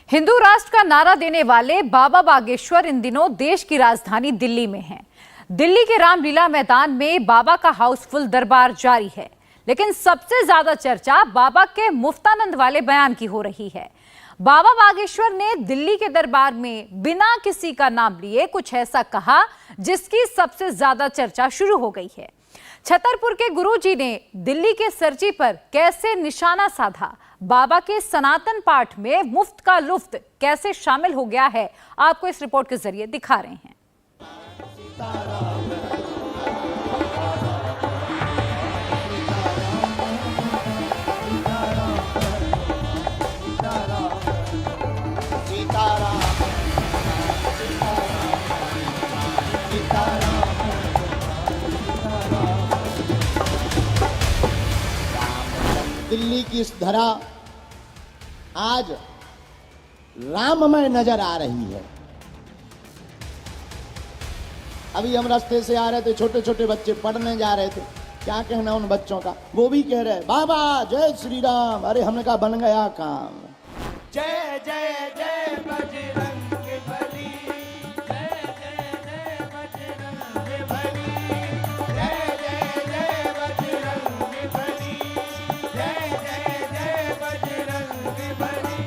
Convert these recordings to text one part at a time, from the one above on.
हिंदू राष्ट्र का नारा देने वाले बाबा बागेश्वर इन दिनों देश की राजधानी दिल्ली में हैं। दिल्ली के रामलीला मैदान में बाबा का हाउसफुल दरबार जारी है, लेकिन सबसे ज्यादा चर्चा बाबा के मुफ्तानंद वाले बयान की हो रही है। बाबा बागेश्वर ने दिल्ली के दरबार में बिना किसी का नाम लिए कुछ ऐसा कहा जिसकी सबसे ज्यादा चर्चा शुरू हो गई है। छतरपुर के गुरुजी ने दिल्ली के सरजी पर कैसे निशाना साधा, बाबा के सनातन पाठ में मुफ्त का लुफ्त कैसे शामिल हो गया है, आपको इस रिपोर्ट के जरिए दिखा रहे हैं। दिल्ली की इस धरा आज राममय नजर आ रही है। अभी हम रास्ते से आ रहे थे, छोटे छोटे बच्चे पढ़ने जा रहे थे। क्या कहना उन बच्चों का, वो भी कह रहे बाबा जय श्री राम। अरे हमने कहा बन गया काम। जय जय जय बजरंग बली, जय जय जय बजरंग बली, जय जय जय बजरंग बली, जय जय जय बजरंग बली।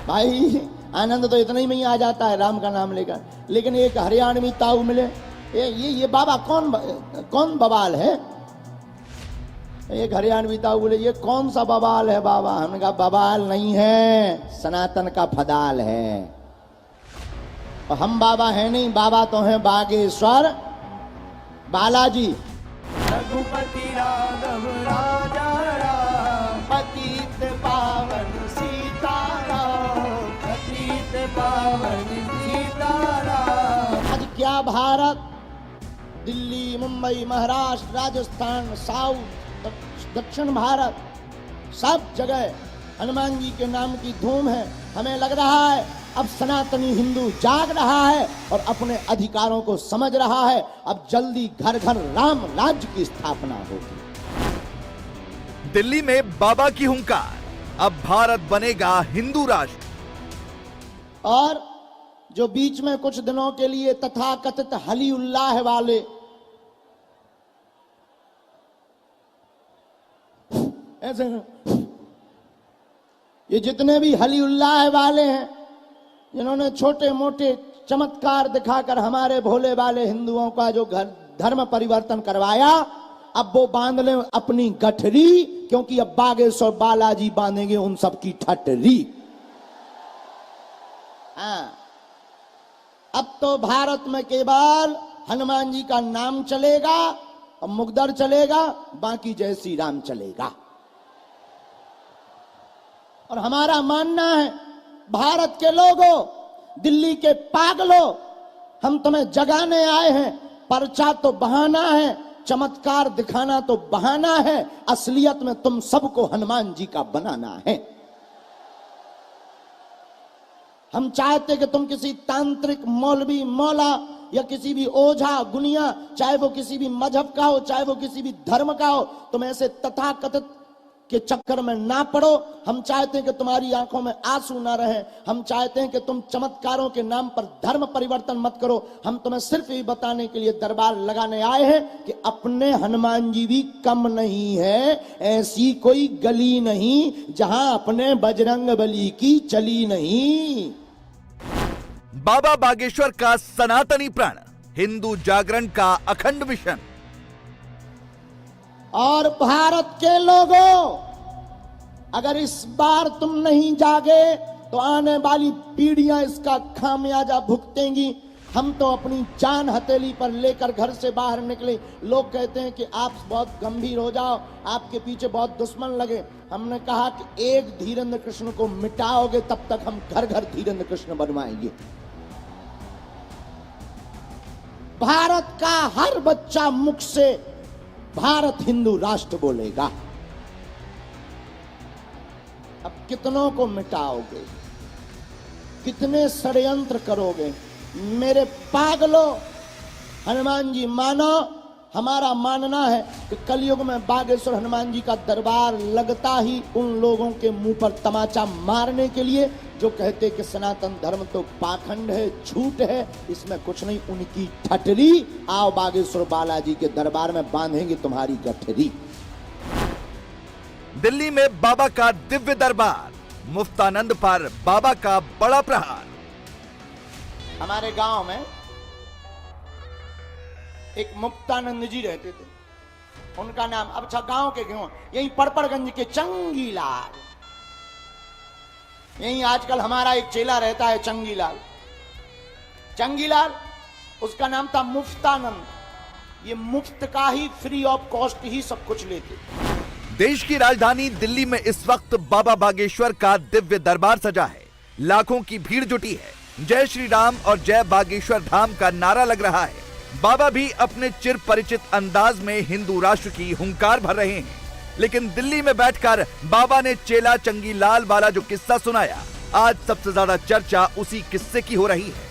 भाई आनंद तो इतना ही में ही आ जाता है राम का नाम लेकर, लेकिन एक हरियाणवी ताऊ मिले, ये बाबा कौन बवाल है। एक हरियाणवी ताऊ बोले ये कौन सा बवाल है बाबा। हमने कहा बवाल नहीं है, सनातन का फदाल है। और हम बाबा है नहीं, बाबा तो हैं बागेश्वर बालाजी। रघुपति राघव राजा राम, पतित पावन सीताराम, पतित पावन सीताराम। आज क्या भारत, दिल्ली, मुंबई, महाराष्ट्र, राजस्थान, साउथ, दक्षिण भारत, सब जगह हनुमान जी के नाम की धूम है। हमें लग रहा है अब सनातनी हिंदू जाग रहा है और अपने अधिकारों को समझ रहा है। अब जल्दी घर घर राम राज्य की स्थापना होगी। दिल्ली में बाबा की हुंकार, अब भारत बनेगा हिंदू राष्ट्र। और जो बीच में कुछ दिनों के लिए तथाकथित हली उल्लाह वाले, ऐसे ये जितने भी हली उल्लाह वाले हैं, जिन्होंने छोटे मोटे चमत्कार दिखाकर हमारे भोले वाले हिंदुओं का जो धर्म परिवर्तन करवाया, अब वो बांध ले अपनी गठरी, क्योंकि अब बागेश्वर बालाजी बांधेंगे उन सब की ठटरी। हाँ, अब तो भारत में केवल हनुमान जी का नाम चलेगा और मुगदर चलेगा, बाकी जय श्री राम चलेगा। और हमारा मानना है, भारत के लोगों, दिल्ली के पागलों, हम तुम्हें जगाने आए हैं। पर्चा तो बहाना है, चमत्कार दिखाना तो बहाना है, असलियत में तुम सबको हनुमान जी का बनाना है। हम चाहते कि तुम किसी तांत्रिक मौलवी मौला या किसी भी ओझा गुनिया, चाहे वो किसी भी मजहब का हो, चाहे वो किसी भी धर्म का हो, तुम ऐसे तथाकथित के चक्कर में ना पड़ो। हम चाहते हैं कि तुम्हारी आंखों में आंसू ना रहे। हम चाहते हैं कि तुम चमत्कारों के नाम पर धर्म परिवर्तन मत करो। हम तुम्हें सिर्फ ये बताने के लिए दरबार लगाने आए हैं कि अपने हनुमान जी भी कम नहीं है। ऐसी कोई गली नहीं जहां अपने बजरंग बली की चली नहीं। बाबा बागेश्वर का सनातनी प्राण, हिंदू जागरण का अखंड मिशन। और भारत के लोगों, अगर इस बार तुम नहीं जागे तो आने वाली पीढ़ियां इसका खामियाजा भुगतेंगी। हम तो अपनी जान हथेली पर लेकर घर से बाहर निकले। लोग कहते हैं कि आप बहुत गंभीर हो जाओ, आपके पीछे बहुत दुश्मन लगे। हमने कहा कि एक धीरेन्द्र कृष्ण को मिटाओगे तब तक हम घर घर धीरेन्द्र कृष्ण बनवाएंगे। भारत का हर बच्चा मुख से भारत हिंदू राष्ट्र बोलेगा। अब कितनों को मिटाओगे, कितने षड्यंत्र करोगे। मेरे पागलों, हनुमान जी मानो। हमारा मानना है कि कलयुग में बागेश्वर हनुमान जी का दरबार लगता ही उन लोगों के मुंह पर तमाचा मारने के लिए जो कहते कि सनातन धर्म तो पाखंड है, झूठ है, इसमें कुछ नहीं, उनकी ठटरी। आओ बागेश्वर बालाजी के दरबार में बांधेंगे तुम्हारी गठरी। दिल्ली में बाबा का दिव्य दरबार, मुफ्तानंद पर बाबा का बड़ा प्रहार। हमारे गांव में एक मुक्तानंद जी रहते थे, उनका नाम, अब अच्छा गांव के क्यों, यही पड़पड़गंज के चंगीलाल, यही आजकल हमारा एक चेला रहता है चंगीलाल। चंगीलाल, उसका नाम था मुफ्तानंद। ये मुफ्त का ही, फ्री ऑफ कॉस्ट ही सब कुछ लेते। देश की राजधानी दिल्ली में इस वक्त बाबा बागेश्वर का दिव्य दरबार सजा है। लाखों की भीड़ जुटी है। जय श्री राम और जय बागेश्वर धाम का नारा लग रहा है। बाबा भी अपने चिर परिचित अंदाज में हिंदू राष्ट्र की हुंकार भर रहे हैं। लेकिन दिल्ली में बैठकर बाबा ने चेला चंगीलाल वाला जो किस्सा सुनाया, आज सबसे ज्यादा चर्चा उसी किस्से की हो रही है।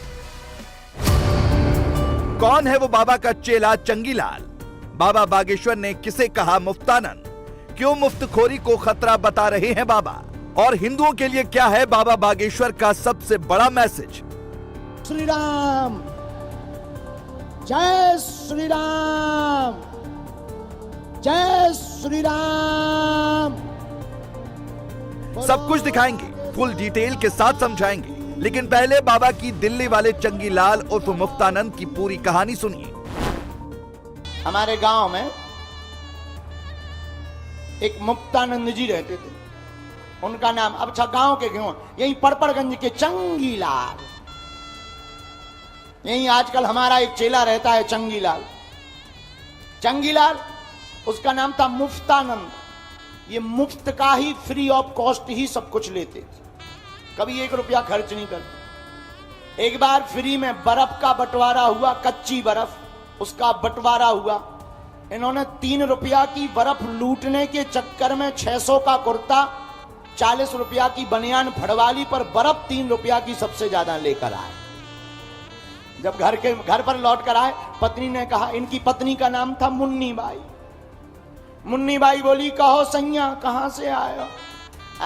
कौन है वो बाबा का चेला चंगीलाल? बाबा बागेश्वर ने किसे कहा मुफ्तानंद? क्यों मुफ्तखोरी को खतरा बता रहे हैं बाबा? और हिंदुओं के लिए क्या है बाबा बागेश्वर का सबसे बड़ा मैसेज? श्री राम, जय श्री राम, जय श्री राम। सब कुछ दिखाएंगे, फुल डिटेल के साथ समझाएंगे। लेकिन पहले बाबा की दिल्ली वाले चंगीलाल उर्फ मुफ्तानंद की पूरी कहानी सुनिए। हमारे गांव में एक मुक्तानंद जी रहते थे, उनका नाम, अब अच्छा गांव के क्यों, यही पड़पड़गंज के चंगीलाल, यही आजकल हमारा एक चेला रहता है चंगीलाल। चंगीलाल, उसका नाम था मुफ्तानंद। ये मुफ्त का ही, फ्री ऑफ कॉस्ट ही सब कुछ लेते थे, कभी 1 रुपया खर्च नहीं करते। एक बार फ्री में बर्फ का बंटवारा हुआ, कच्ची बर्फ, उसका बंटवारा हुआ। इन्होंने 3 रुपया की बर्फ लूटने के चक्कर में 600 का कुर्ता, 40 रुपया की बनियान फड़वाली पर बर्फ 3 रुपया की सबसे ज्यादा लेकर आए। जब घर पर लौट कर आए, पत्नी ने कहा, इनकी पत्नी का नाम था मुन्नी बाई। मुन्नी बाई बोली, कहो सैया कहां से आए हो?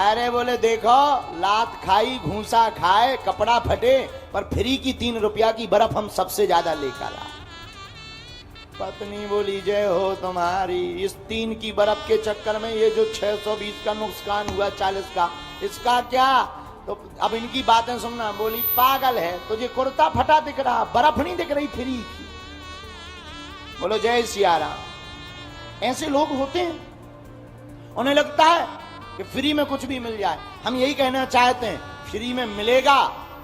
अरे बोले, देखो लात खाई, घूसा खाए, कपड़ा फटे, पर फ्री की 3 रुपया की बर्फ हम सबसे ज्यादा लेकर आए। पत्नी बोली, जय हो तुम्हारी, इस 3 की बर्फ के चक्कर में ये जो 620 का नुकसान हुआ 40 का, इसका क्या? तो अब इनकी बातें सुनना। बोली, पागल है, तुझे कुर्ता फटा दिख रहा, बर्फ नहीं दिख रही फ्री की। बोलो जय सिया राम। ऐसे लोग होते हैं, उन्हें लगता है कि फ्री में कुछ भी मिल जाए। हम यही कहना चाहते हैं, फ्री में मिलेगा,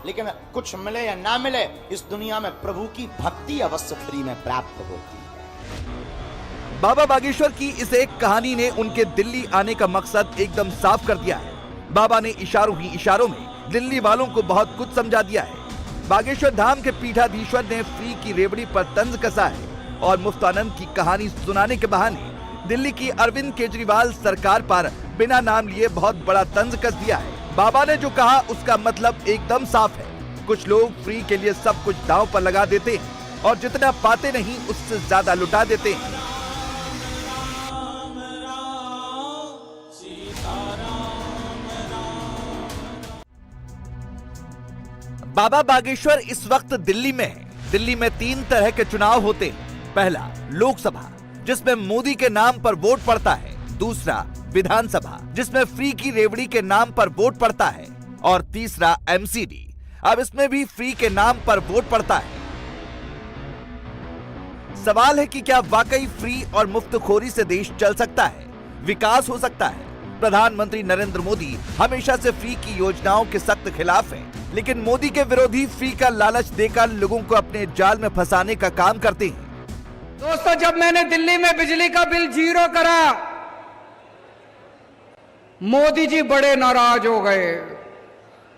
लेकिन कुछ मिले या ना मिले, इस दुनिया में प्रभु की भक्ति अवश्य फ्री में प्राप्त होती है। बाबा बागेश्वर की इस एक कहानी ने उनके दिल्ली आने का मकसद एकदम साफ कर दिया है। बाबा ने इशारों ही इशारों में दिल्ली वालों को बहुत कुछ समझा दिया है। बागेश्वर धाम के पीठाधीश्वर ने फ्री की रेवड़ी पर तंज कसा है और मुफ्तानंद की कहानी सुनाने के बहाने दिल्ली की अरविंद केजरीवाल सरकार पर बिना नाम लिए बहुत बड़ा तंज कस दिया है। बाबा ने जो कहा उसका मतलब एकदम साफ है। कुछ लोग फ्री के लिए सब कुछ दांव पर लगा देते हैं और जितना पाते नहीं उससे ज्यादा लुटा देते हैं। बाबा बागेश्वर इस वक्त दिल्ली में है। दिल्ली में 3 तरह के चुनाव होते हैं। पहला लोकसभा, जिसमें मोदी के नाम पर वोट पड़ता है। दूसरा विधानसभा, जिसमें फ्री की रेवड़ी के नाम पर वोट पड़ता है। और तीसरा एमसीडी, अब इसमें भी फ्री के नाम पर वोट पड़ता है। सवाल है कि क्या वाकई फ्री और मुफ्तखोरी से देश चल सकता है, विकास हो सकता है? प्रधानमंत्री नरेंद्र मोदी हमेशा से फ्री की योजनाओं के सख्त खिलाफ हैं, लेकिन मोदी के विरोधी फ्री का लालच देकर लोगों को अपने जाल में फंसाने का काम करते हैं। दोस्तों, जब मैंने दिल्ली में बिजली का बिल 0 करा, मोदी जी बड़े नाराज हो गए,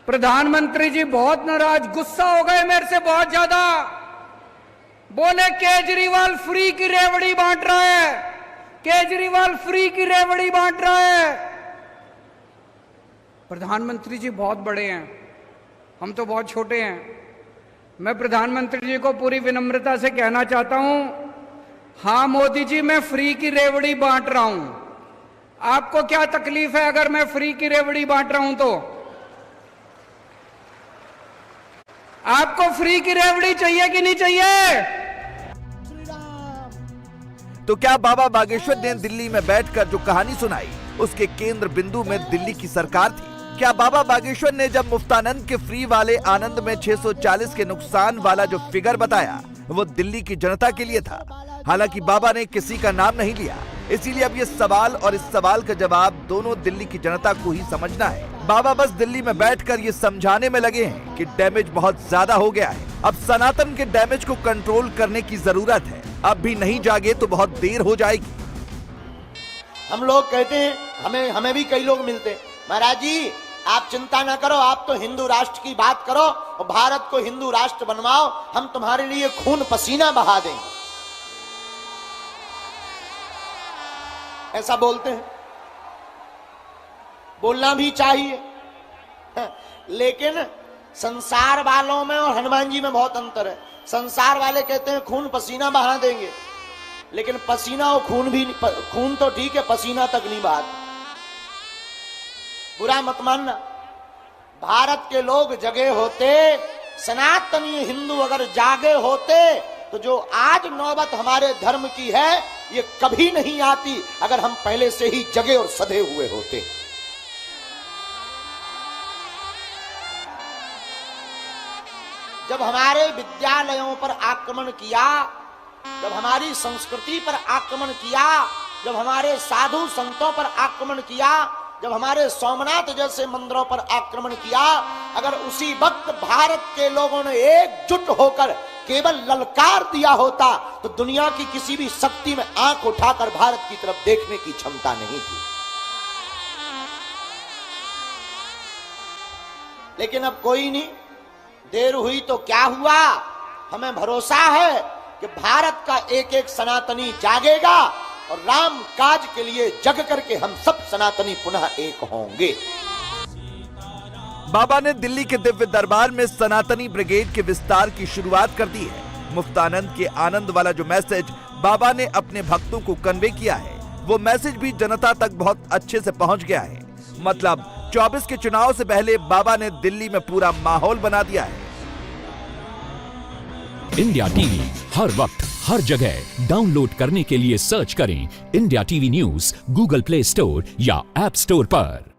प्रधानमंत्री जी बहुत नाराज, गुस्सा हो गए मेरे से बहुत ज्यादा। बोले, केजरीवाल फ्री की रेवड़ी बांट रहा है, केजरीवाल फ्री की रेवड़ी बांट रहा है। प्रधानमंत्री जी बहुत बड़े हैं, हम तो बहुत छोटे हैं। मैं प्रधानमंत्री जी को पूरी विनम्रता से कहना चाहता हूं, हां मोदी जी, मैं फ्री की रेवड़ी बांट रहा हूं। आपको क्या तकलीफ है अगर मैं फ्री की रेवड़ी बांट रहा हूं तो? आपको फ्री की रेवड़ी चाहिए कि नहीं चाहिए? तो क्या बाबा बागेश्वर ने दिल्ली में बैठकर जो कहानी सुनाई उसके केंद्र बिंदु में दिल्ली की सरकार थी? क्या बाबा बागेश्वर ने जब मुफ्तानंद के फ्री वाले आनंद में 640 के नुकसान वाला जो फिगर बताया वो दिल्ली की जनता के लिए था? हालांकि बाबा ने किसी का नाम नहीं लिया, इसीलिए अब ये सवाल और इस सवाल का जवाब दोनों दिल्ली की जनता को ही समझना है। बाबा बस दिल्ली में बैठकर ये समझाने में लगे हैं कि डैमेज बहुत ज्यादा हो गया है, अब सनातन के डैमेज को कंट्रोल करने की जरूरत है, अब भी नहीं जागे तो बहुत देर हो जाएगी। हम लोग कहते हैं, हमें भी कई लोग मिलते हैं, महाराज जी आप चिंता ना करो, आप तो हिंदू राष्ट्र की बात करो और भारत को हिंदू राष्ट्र बनवाओ, हम तुम्हारे लिए खून पसीना बहा देंगे, ऐसा बोलते हैं। बोलना भी चाहिए, लेकिन संसार वालों में और हनुमान जी में बहुत अंतर है। संसार वाले कहते हैं खून पसीना बहा देंगे, लेकिन पसीना और खून तो ठीक है, पसीना तक नहीं बहाते। बुरा मत मानना, भारत के लोग जगे होते, सनातनी हिंदू अगर जागे होते तो जो आज नौबत हमारे धर्म की है ये कभी नहीं आती अगर हम पहले से ही जगे और सधे हुए होते। जब हमारे विद्यालयों पर आक्रमण किया, जब हमारी संस्कृति पर आक्रमण किया, जब हमारे साधु संतों पर आक्रमण किया, जब हमारे सोमनाथ जैसे मंदिरों पर आक्रमण किया, अगर उसी वक्त भारत के लोगों ने एकजुट होकर केवल ललकार दिया होता तो दुनिया की किसी भी शक्ति में आंख उठाकर भारत की तरफ देखने की क्षमता नहीं थी। लेकिन अब कोई नहीं, देर हुई तो क्या हुआ, हमें भरोसा है कि भारत का एक एक सनातनी जागेगा और राम काज के लिए जग करके हम सब सनातनी पुनः एक होंगे। बाबा ने दिल्ली के दिव्य दरबार में सनातनी ब्रिगेड के विस्तार की शुरुआत कर दी है। मुफ्तानंद के आनंद वाला जो मैसेज बाबा ने अपने भक्तों को कन्वे किया है वो मैसेज भी जनता तक बहुत अच्छे से पहुंच गया है। मतलब 24 के चुनाव से पहले बाबा ने दिल्ली में पूरा माहौल बना दिया है। इंडिया टीवी हर वक्त हर जगह डाउनलोड करने के लिए सर्च करें India TV news Google play store या ऐप स्टोर पर।